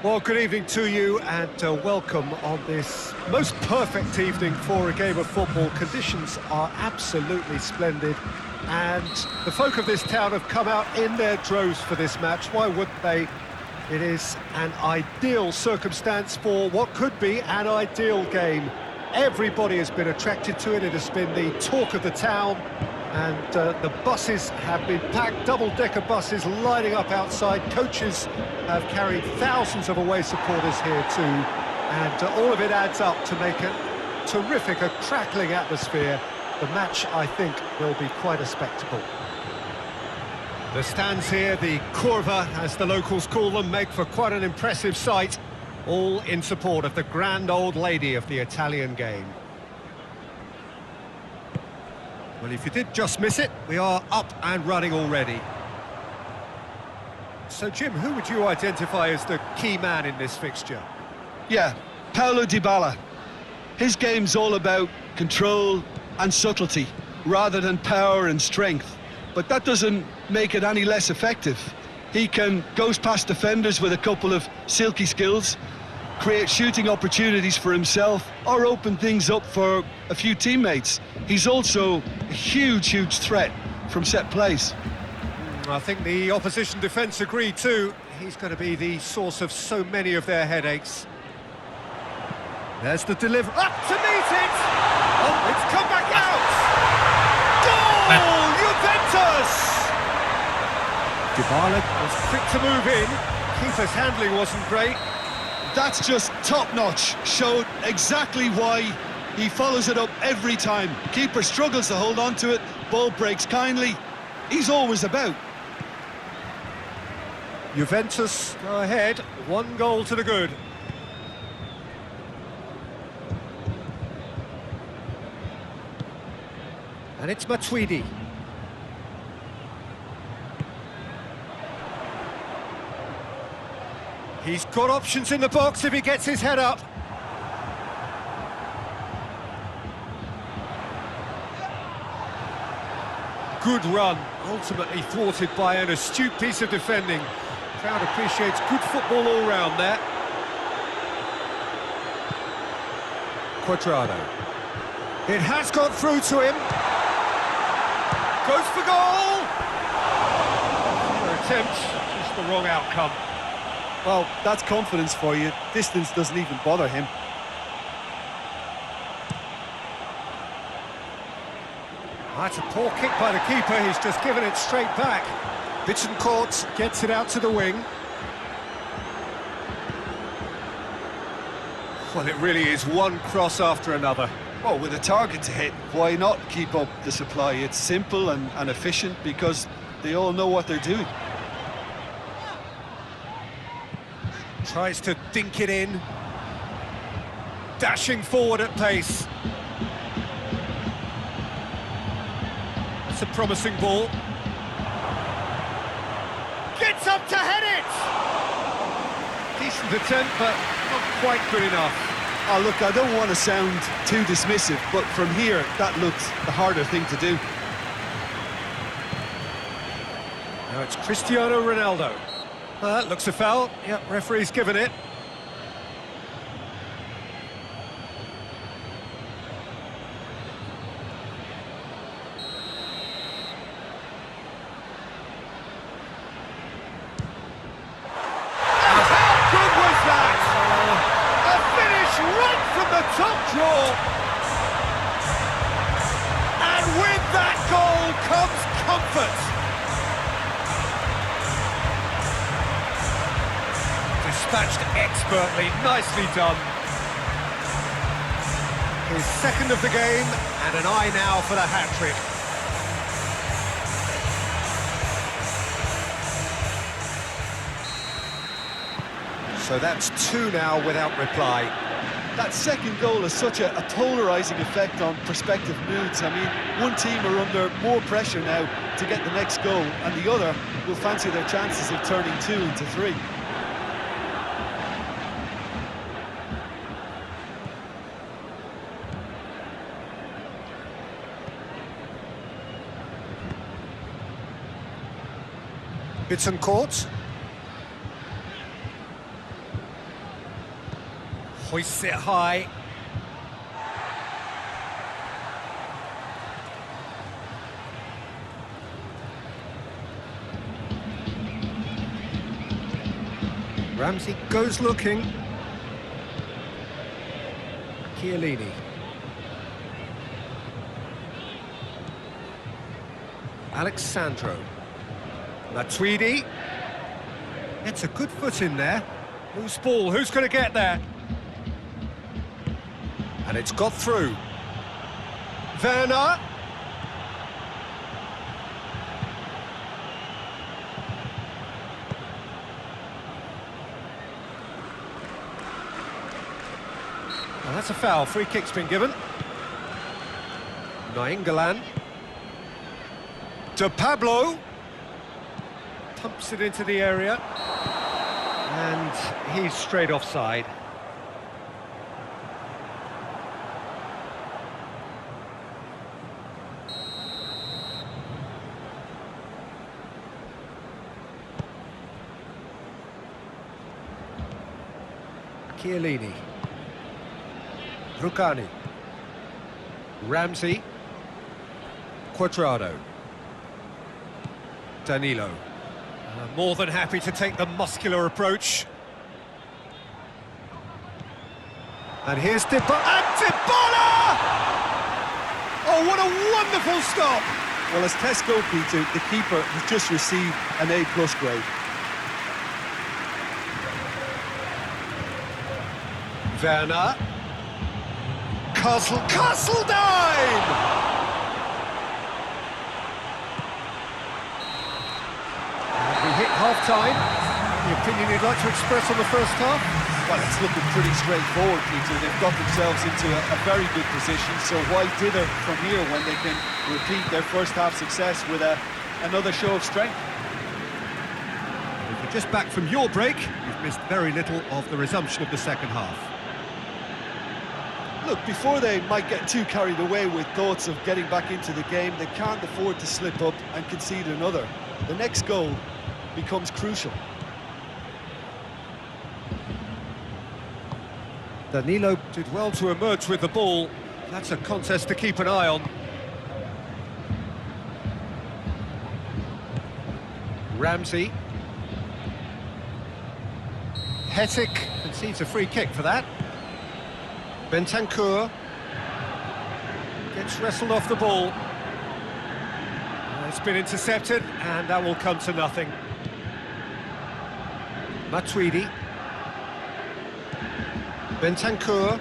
Well, good evening to you and welcome on this most perfect evening for a game of football. Conditions are absolutely splendid and the folk of this town have come out in their droves for this match. Why wouldn't they? It is an ideal circumstance for what could be an ideal game. Everybody has been attracted to it. It has been the talk of the town. And the buses have been packed, double-decker buses lining up outside. Coaches have carried thousands of away supporters here too. And all of it adds up to make a terrific, a crackling atmosphere. The match, I think, will be quite a spectacle. The stands here, the curva, as the locals call them, make for quite an impressive sight. All in support of the grand old lady of the Italian game. Well, if you did just miss it, we are up and running already. So, Jim, who would you identify as the key man in this fixture? Yeah, Paulo Dybala. His game's all about control and subtlety, rather than power and strength. But that doesn't make it any less effective. He can goes past defenders with a couple of silky skills, create shooting opportunities for himself, or open things up for a few teammates. He's also a huge threat from set plays. I think the opposition defence agree too. He's going to be the source of so many of their headaches. There's the delivery. Up to meet it! Oh, it's come back out! Goal! Juventus! Dybala was quick to move in. Keeper's handling wasn't great. That's just top-notch. Showed exactly why he follows it up every time. Keeper struggles to hold on to it, ball breaks kindly. He's always about. Juventus go ahead, 1 goal to the good. And it's Matuidi. He's got options in the box if he gets his head up. Good run, ultimately thwarted by an astute piece of defending. Crowd appreciates good football all round there. Quadrado. It has got through to him. Goes for goal! Another attempt, just the wrong outcome. Well, that's confidence for you. Distance doesn't even bother him. That's a poor kick by the keeper, he's just given it straight back. Bittencourt gets it out to the wing. Well, it really is one cross after another. Well, with a target to hit, why not keep up the supply? It's simple and efficient because they all know what they're doing. Tries to dink it in. Dashing forward at pace. That's a promising ball. Gets up to head it! Decent attempt, but not quite good enough. Oh, look, I don't want to sound too dismissive, but from here, that looks the harder thing to do. Now it's Cristiano Ronaldo. That looks a foul. Yep, referee's given it. How good was that? A finish right from the top draw. And with that goal comes comfort. Dispatched expertly, nicely done. His second of the game, and an eye now for the hat-trick. So that's 2 now without reply. That second goal has such a polarising effect on prospective moods. I mean, one team are under more pressure now to get the next goal, and the other will fancy their chances of turning 2 into 3. Bittencourt. Hoists it high. Ramsey goes looking. Chiellini. Alexandro. Matuidi. It's a good foot in there. Loose ball, who's going to get there? And it's got through. Werner. Well, that's a foul. Free kick's been given. Nainggolan. To Pablo. Pumps it into the area. And he's straight offside. Chiellini. Rucani. Ramsey. Quadrado. Danilo. More than happy to take the muscular approach. And here's Dybala. And Dybala! Oh, what a wonderful stop! Well, as tests go, Peter, the keeper has just received an A+ grade. Werner. Castledine! Half-time, the opinion you'd like to express on the first half? Well, it's looking pretty straightforward, Peter. They've got themselves into a very good position, so why dither from here when they can repeat their first half success with another show of strength? If you're just back from your break, you've missed very little of the resumption of the second half. Look, before they might get too carried away with thoughts of getting back into the game, they can't afford to slip up and concede another. The next goal becomes crucial. Danilo did well to emerge with the ball. That's a contest to keep an eye on. Ramsey. Hetic concedes a free kick for that. Bentancur gets wrestled off the ball. It's been intercepted, and that will come to nothing. Matuidi. Bentancur.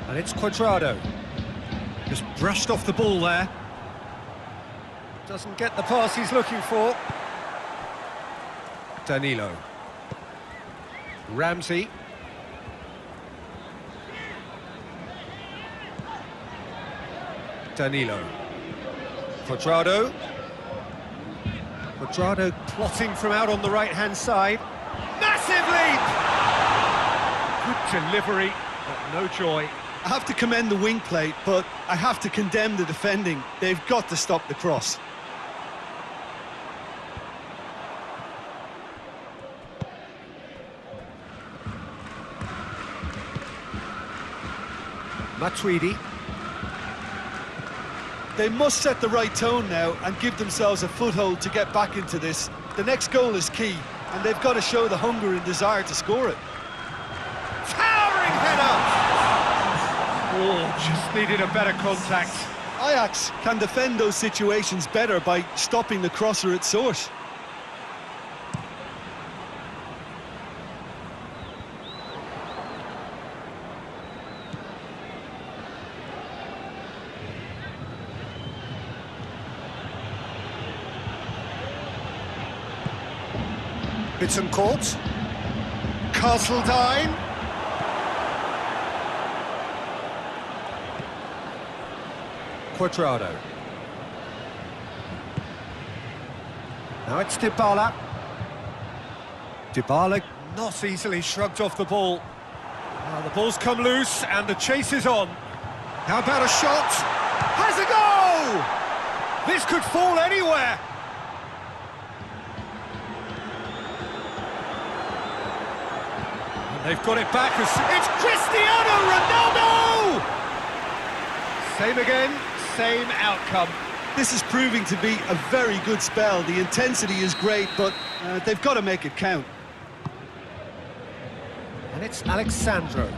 And it's Quadrado. Just brushed off the ball there. Doesn't get the pass he's looking for. Danilo. Ramsey. Danilo. Quadrado. Quadrado plotting from out on the right-hand side. Massive leap! Good delivery, but no joy. I have to commend the wing play, but I have to condemn the defending. They've got to stop the cross. Matuidi. They must set the right tone now and give themselves a foothold to get back into this. The next goal is key, and they've got to show the hunger and desire to score it. Towering header! Oh, just needed a better contact. Ajax can defend those situations better by stopping the crosser at source. Bittencourt. Castledine. Quadrado. Now it's Dybala. Dybala not easily shrugged off the ball. The ball's come loose and the chase is on. How about a shot? Has a goal! This could fall anywhere. They've got it back. It's Cristiano Ronaldo! Same again, same outcome. This is proving to be a very good spell. The intensity is great, but they've got to make it count. And it's Alexandro.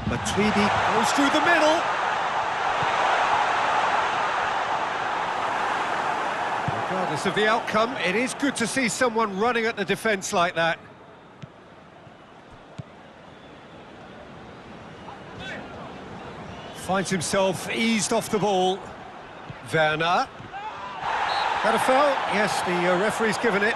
Matuidi goes through the middle. Regardless of the outcome, it is good to see someone running at the defence like that. Finds himself eased off the ball. Werner. Got a foul? Yes, the referee's given it.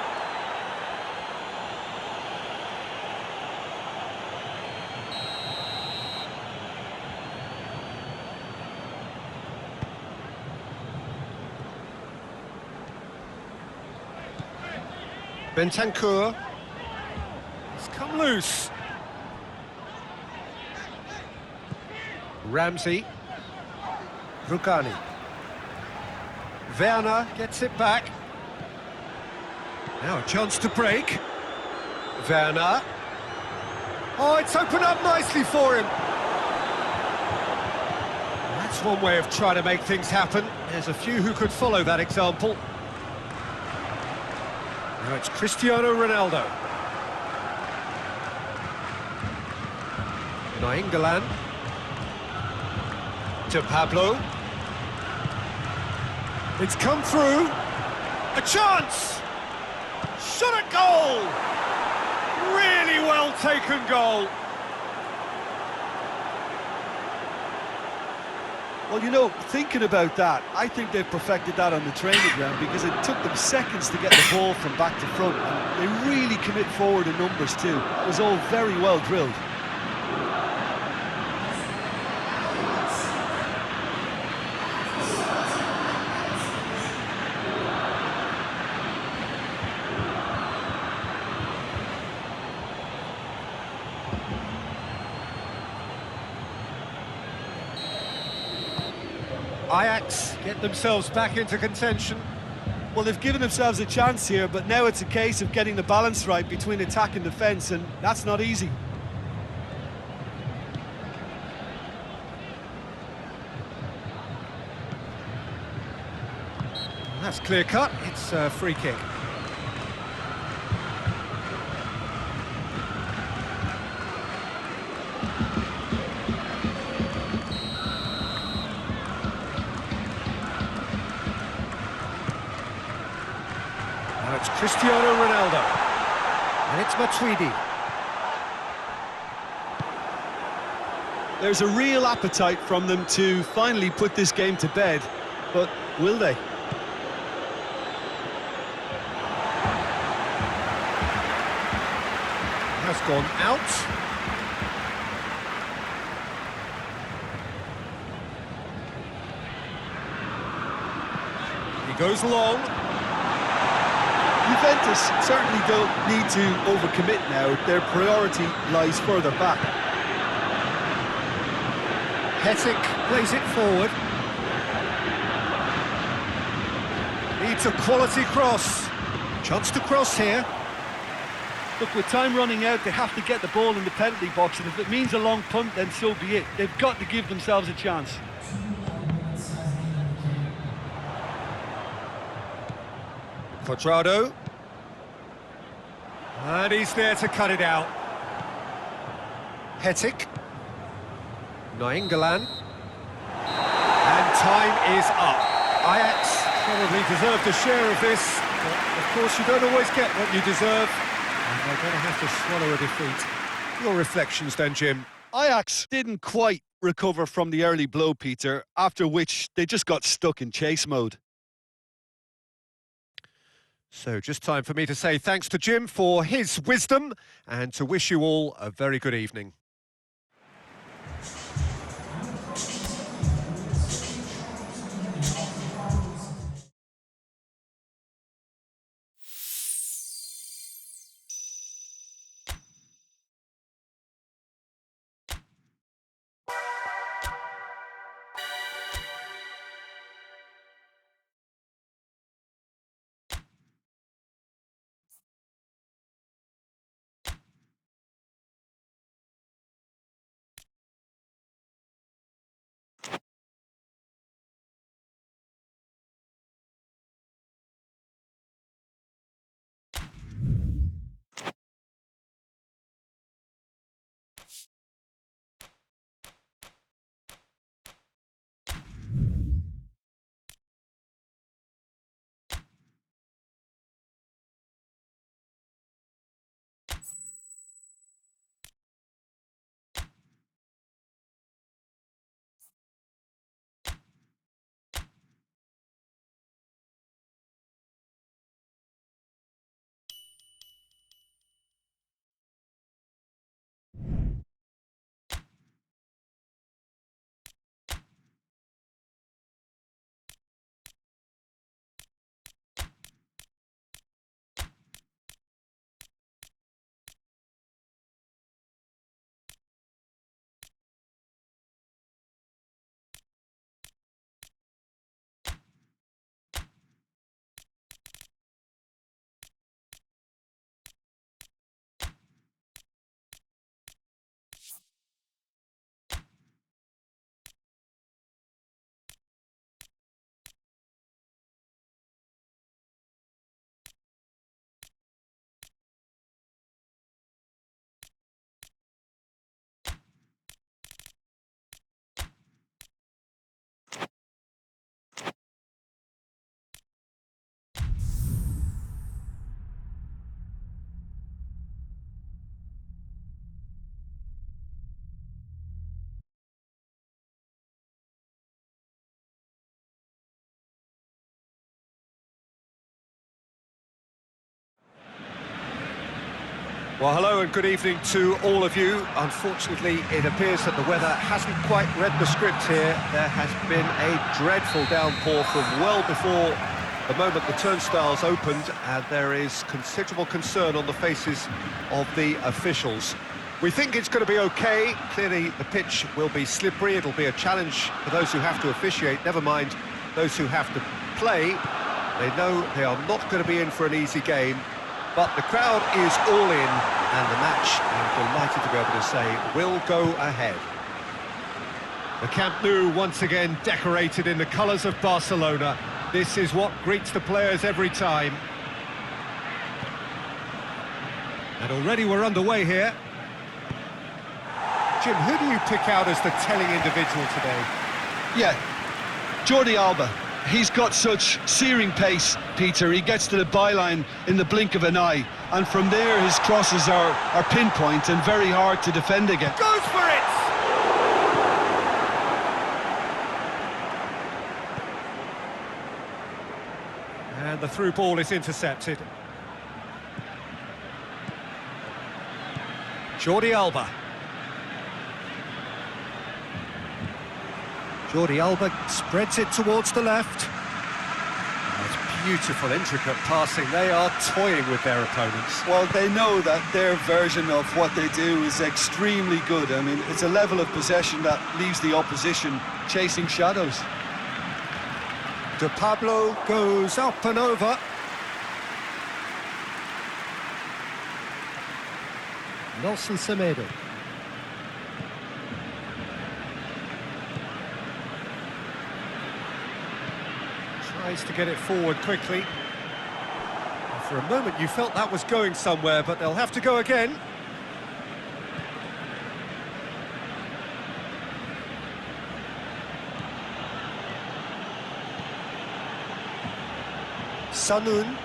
Bentancur. It's come loose. Ramsey. Rugani. Werner gets it back. Now a chance to break. Werner. Oh, it's opened up nicely for him. That's one way of trying to make things happen. There's a few who could follow that example. Now it's Cristiano Ronaldo. Nainggolan. To Pablo. It's come through. A chance! Shot at goal! Really well taken goal. Well, you know, thinking about that, I think they've perfected that on the training ground because it took them seconds to get the ball from back to front. And they really commit forward in numbers too. It was all very well drilled. Ajax get themselves back into contention. Well, they've given themselves a chance here, but now it's a case of getting the balance right between attack and defence, and that's not easy. That's clear cut. It's a free kick. Now it's Cristiano Ronaldo. And it's Matuidi. There's a real appetite from them to finally put this game to bed, but will they? Has gone out. He goes long. Juventus certainly don't need to overcommit now. Their priority lies further back. Hetic plays it forward. Needs a quality cross. Chance to cross here. Look, with time running out, they have to get the ball in the penalty box, and if it means a long punt, then so be it. They've got to give themselves a chance. Quadrado. And he's there to cut it out. Hetic. Nainggolan. And time is up. Ajax probably deserved a share of this, but of course you don't always get what you deserve, and they're going to have to swallow a defeat. Your reflections then, Jim? Ajax didn't quite recover from the early blow, Peter, after which they just got stuck in chase mode. So just time for me to say thanks to Jim for his wisdom and to wish you all a very good evening. Well, hello and good evening to all of you. Unfortunately, it appears that the weather hasn't quite read the script here. There has been a dreadful downpour from well before the moment the turnstiles opened, and there is considerable concern on the faces of the officials. We think it's going to be okay. Clearly, the pitch will be slippery. It'll be a challenge for those who have to officiate, never mind those who have to play. They know they are not going to be in for an easy game. But the crowd is all in, and the match, I'm delighted to be able to say, will go ahead. The Camp Nou once again decorated in the colours of Barcelona. This is what greets the players every time. And already we're underway here. Jim, who do you pick out as the telling individual today? Yeah, Jordi Alba. He's got such searing pace, Peter. He gets to the byline in the blink of an eye, and from there his crosses are pinpoint and very hard to defend against. Goes for it! And the through ball is intercepted. Jordi Alba. Jordi Alba spreads it towards the left. That's beautiful, intricate passing. They are toying with their opponents. Well, they know that their version of what they do is extremely good. I mean, it's a level of possession that leaves the opposition chasing shadows. De Pablo goes up and over. Nelson Semedo. Tries to get it forward quickly. And for a moment you felt that was going somewhere, but they'll have to go again. Sanun.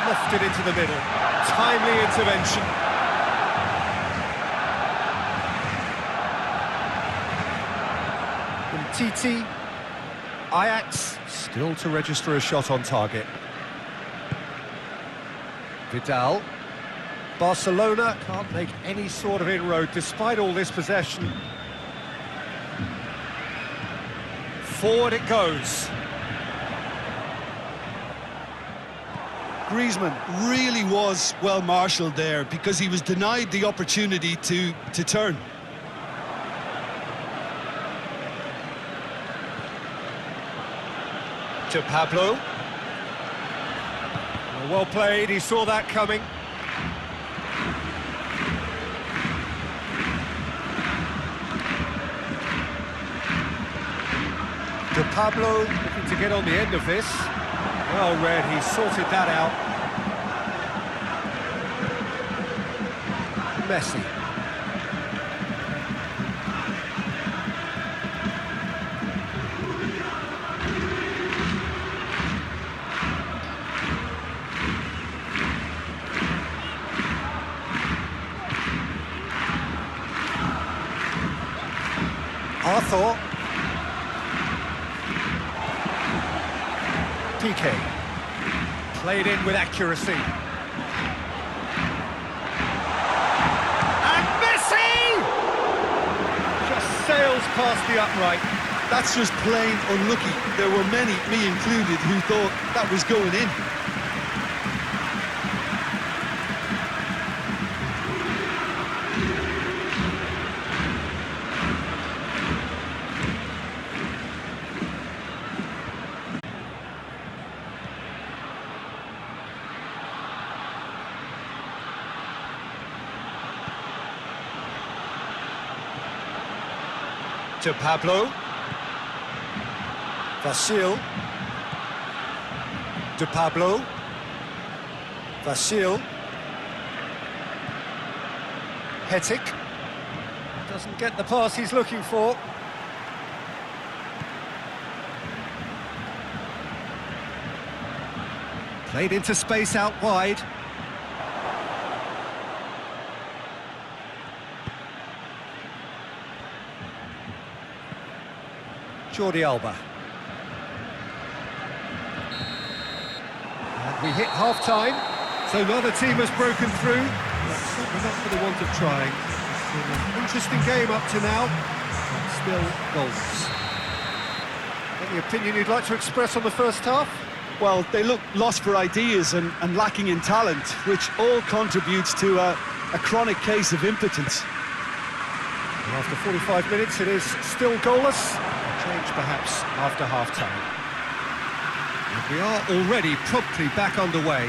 Lofted into the middle. Timely intervention. Titi, Ajax, still to register a shot on target. Vidal. Barcelona can't make any sort of inroad despite all this possession. Forward it goes. Griezmann really was well marshalled there because he was denied the opportunity to turn. To Pablo. Well played, he saw that coming. To Pablo, looking to get on the end of this. Well read, he sorted that out. Messi. Arthur. PK. Played in with accuracy. And Messi! Just sails past the upright. That's just plain unlucky. There were many, me included, who thought that was going in. To Pablo. Vasil. To Pablo. Vasil. Hetic. Doesn't get the pass he's looking for. Played into space out wide. Jordi Alba. We hit half-time, so neither team has broken through, but certainly not for the want of trying. It's been an interesting game up to now, but still goals. Any opinion you'd like to express on the first half? Well, they look lost for ideas and lacking in talent, which all contributes to a chronic case of impotence. And after 45 minutes, it is still goalless. A change perhaps after half-time. And we are already promptly back underway.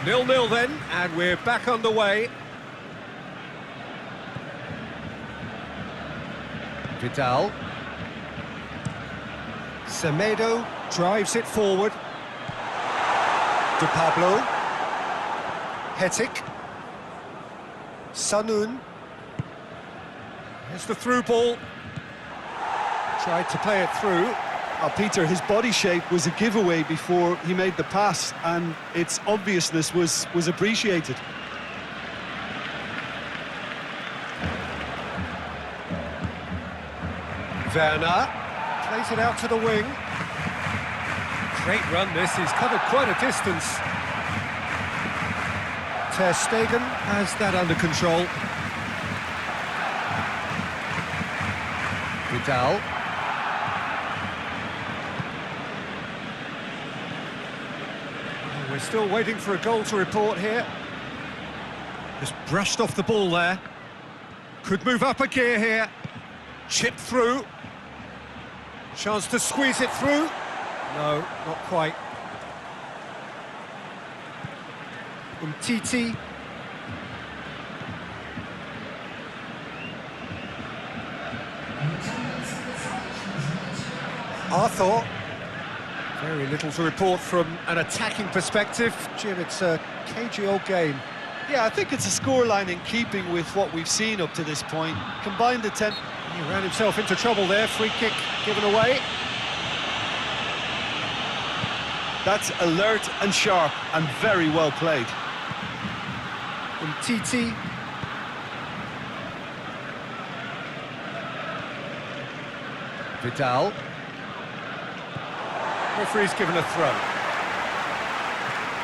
0-0 then, and we're back underway. Vidal. Semedo drives it forward. De Pablo. Hetic. Sanun. Here's the through ball. Tried to play it through. Peter, his body shape was a giveaway before he made the pass, and its obviousness was appreciated. Werner plays it out to the wing. Great run this, he's covered quite a distance. Ter Stegen has that under control. Vidal. We're still waiting for a goal to report here. Just brushed off the ball there. Could move up a gear here. Chip through. Chance to squeeze it through. No, not quite. Umtiti. Arthur. Very little to report from an attacking perspective. Jim, it's a cagey old game. Yeah, I think it's a scoreline in keeping with what we've seen up to this point. Combined attempt. He ran himself into trouble there. Free kick given away. That's alert and sharp and very well played. Umtiti. Vidal. Referee's given a throw.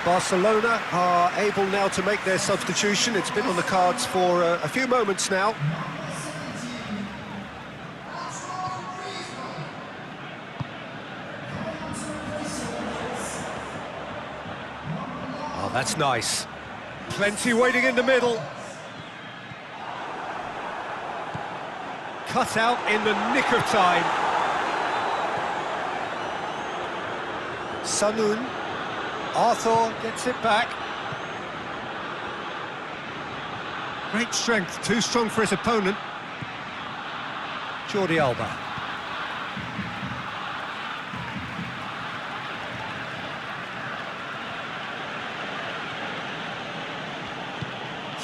Barcelona are able now to make their substitution. It's been on the cards for a few moments now. Oh, that's nice. Plenty waiting in the middle. Cut out in the nick of time. Sanun. Arthur gets it back. Great strength, too strong for his opponent. Jordi Alba.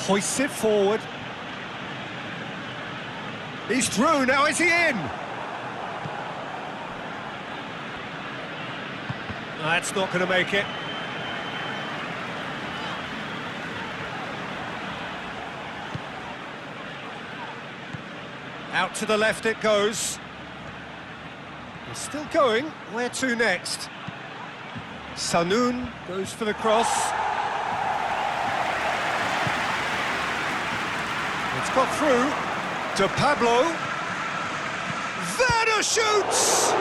Hoists it forward. He's through, now is he in? That's not going to make it. Out to the left it goes. It's still going. Where to next? Sanun goes for the cross. It's got through. De Pablo. Werner shoots!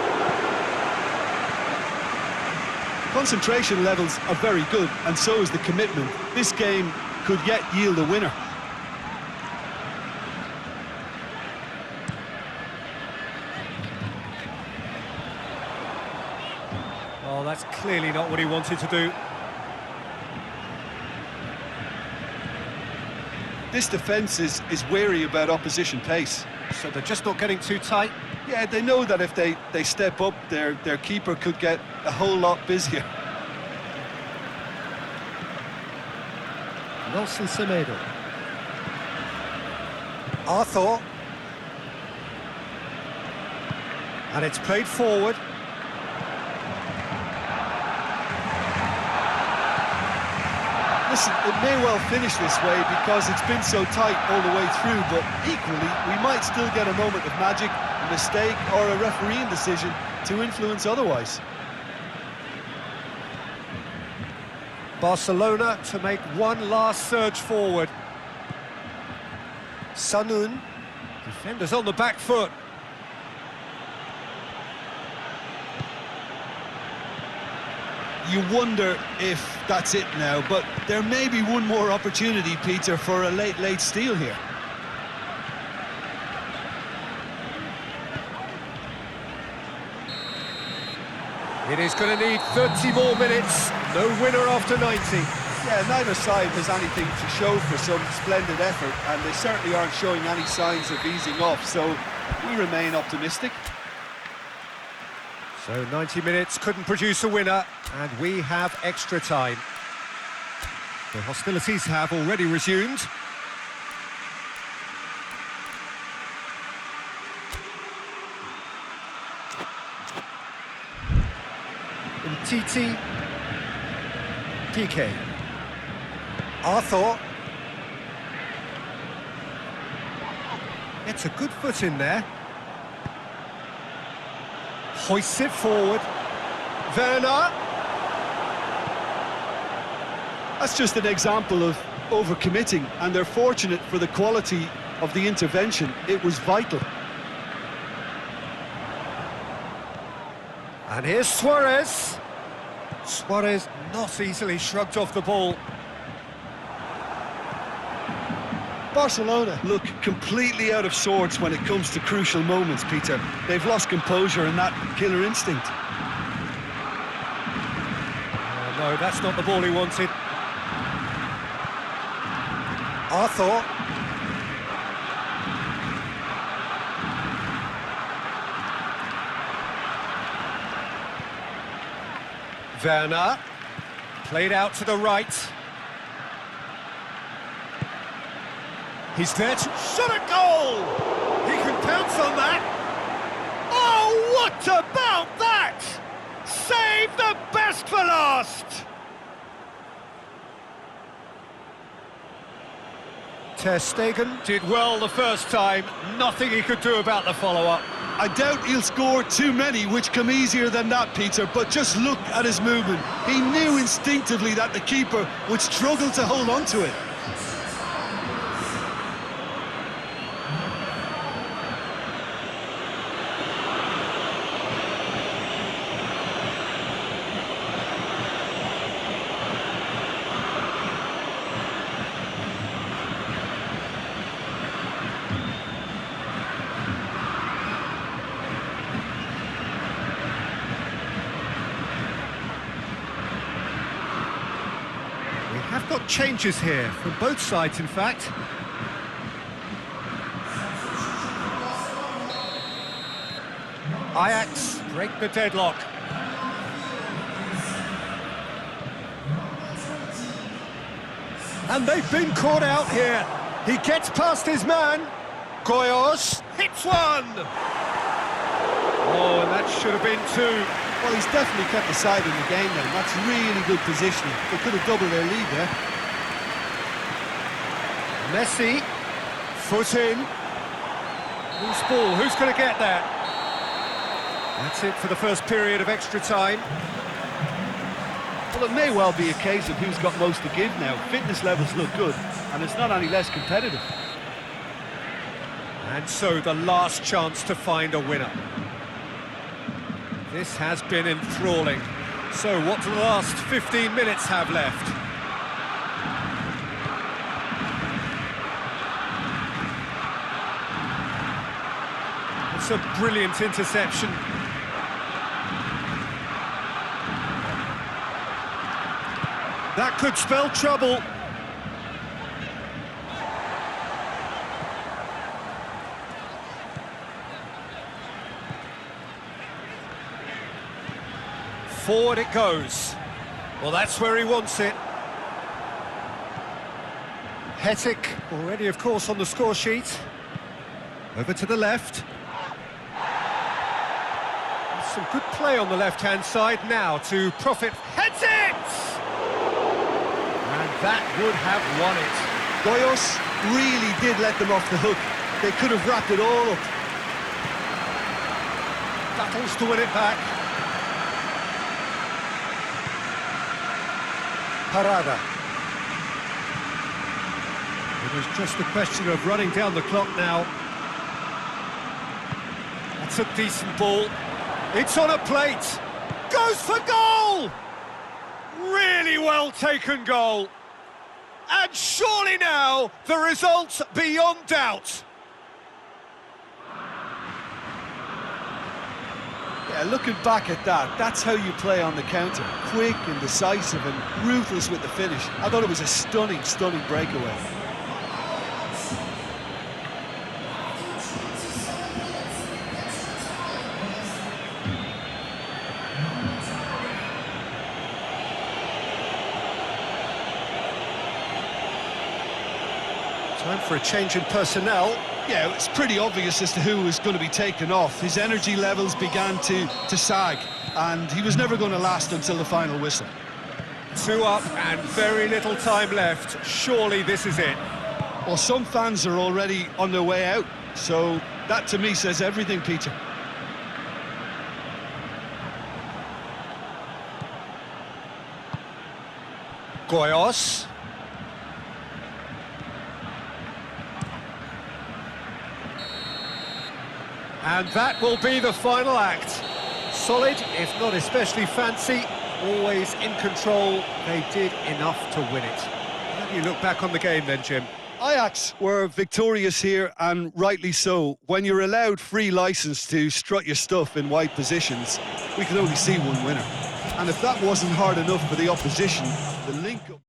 Concentration levels are very good, and so is the commitment. This game could yet yield a winner. Oh, that's clearly not what he wanted to do. This defence is wary about opposition pace. So they're just not getting too tight. Yeah, they know that if they step up, their keeper could get a whole lot busier. Nelson Semedo. Arthur. And it's played forward. Listen, it may well finish this way because it's been so tight all the way through, but equally, we might still get a moment of magic, a mistake, or a refereeing decision to influence otherwise. Barcelona to make one last surge forward. Sanun, defenders on the back foot. You wonder if that's it now, but there may be one more opportunity, Peter, for a late steal here. It is going to need 30 more minutes. No winner after 90. Yeah, neither side has anything to show for some splendid effort, and they certainly aren't showing any signs of easing off, so we remain optimistic. So 90 minutes couldn't produce a winner, and we have extra time. The hostilities have already resumed. Titi, PK, Arthur. Gets a good foot in there. Hoists it forward. Werner. That's just an example of overcommitting, and they're fortunate for the quality of the intervention. It was vital. And here's Suarez. Suarez not easily shrugged off the ball. Barcelona look completely out of sorts when it comes to crucial moments, Peter. They've lost composure and that killer instinct. No, that's not the ball he wanted. Arthur. Werner, played out to the right. He's there to shot a goal! He can pounce on that. Oh, what about that? Save the best for last! Ter Stegen did well the first time. Nothing he could do about the follow-up. I doubt he'll score too many, which come easier than that, Peter, but just look at his movement. He knew instinctively that the keeper would struggle to hold on to it. Have got changes here from both sides, in fact. Ajax break the deadlock. And they've been caught out here. He gets past his man. Goyos hits one. Oh, and that should have been two. Well, he's definitely kept the side in the game then. That's really good positioning. They could have doubled their lead there. Messi, foot in. Loose ball, who's going to get that? That's it for the first period of extra time. Well, it may well be a case of who's got most to give now. Fitness levels look good, and it's not any less competitive. And so the last chance to find a winner. This has been enthralling. So what do the last 15 minutes have left? It's a brilliant interception. That could spell trouble. Forward it goes. Well, that's where he wants it. Hetic already, of course, on the score sheet. Over to the left. Some good play on the left-hand side now to profit. Heads it! And that would have won it. Goyos really did let them off the hook. They could have wrapped it all up. Battles to win it back. Parada. It was just a question of running down the clock now. That's a decent ball. It's on a plate. Goes for goal! Really well taken goal. And surely now the result's beyond doubt. Yeah, looking back at that, that's how you play on the counter. Quick and decisive and ruthless with the finish. I thought it was a stunning, stunning breakaway. Time for a change in personnel. Yeah, it's pretty obvious as to who was going to be taken off. His energy levels began to sag, and he was never going to last until the final whistle. 2 up and very little time left. Surely this is it. Well, some fans are already on their way out, so that to me says everything, Peter. Goyos. And that will be the final act. Solid, if not especially fancy, always in control. They did enough to win it. How do you look back on the game then, Jim? Ajax were victorious here, and rightly so. When you're allowed free licence to strut your stuff in wide positions, we could only see one winner. And if that wasn't hard enough for the opposition, the link-up...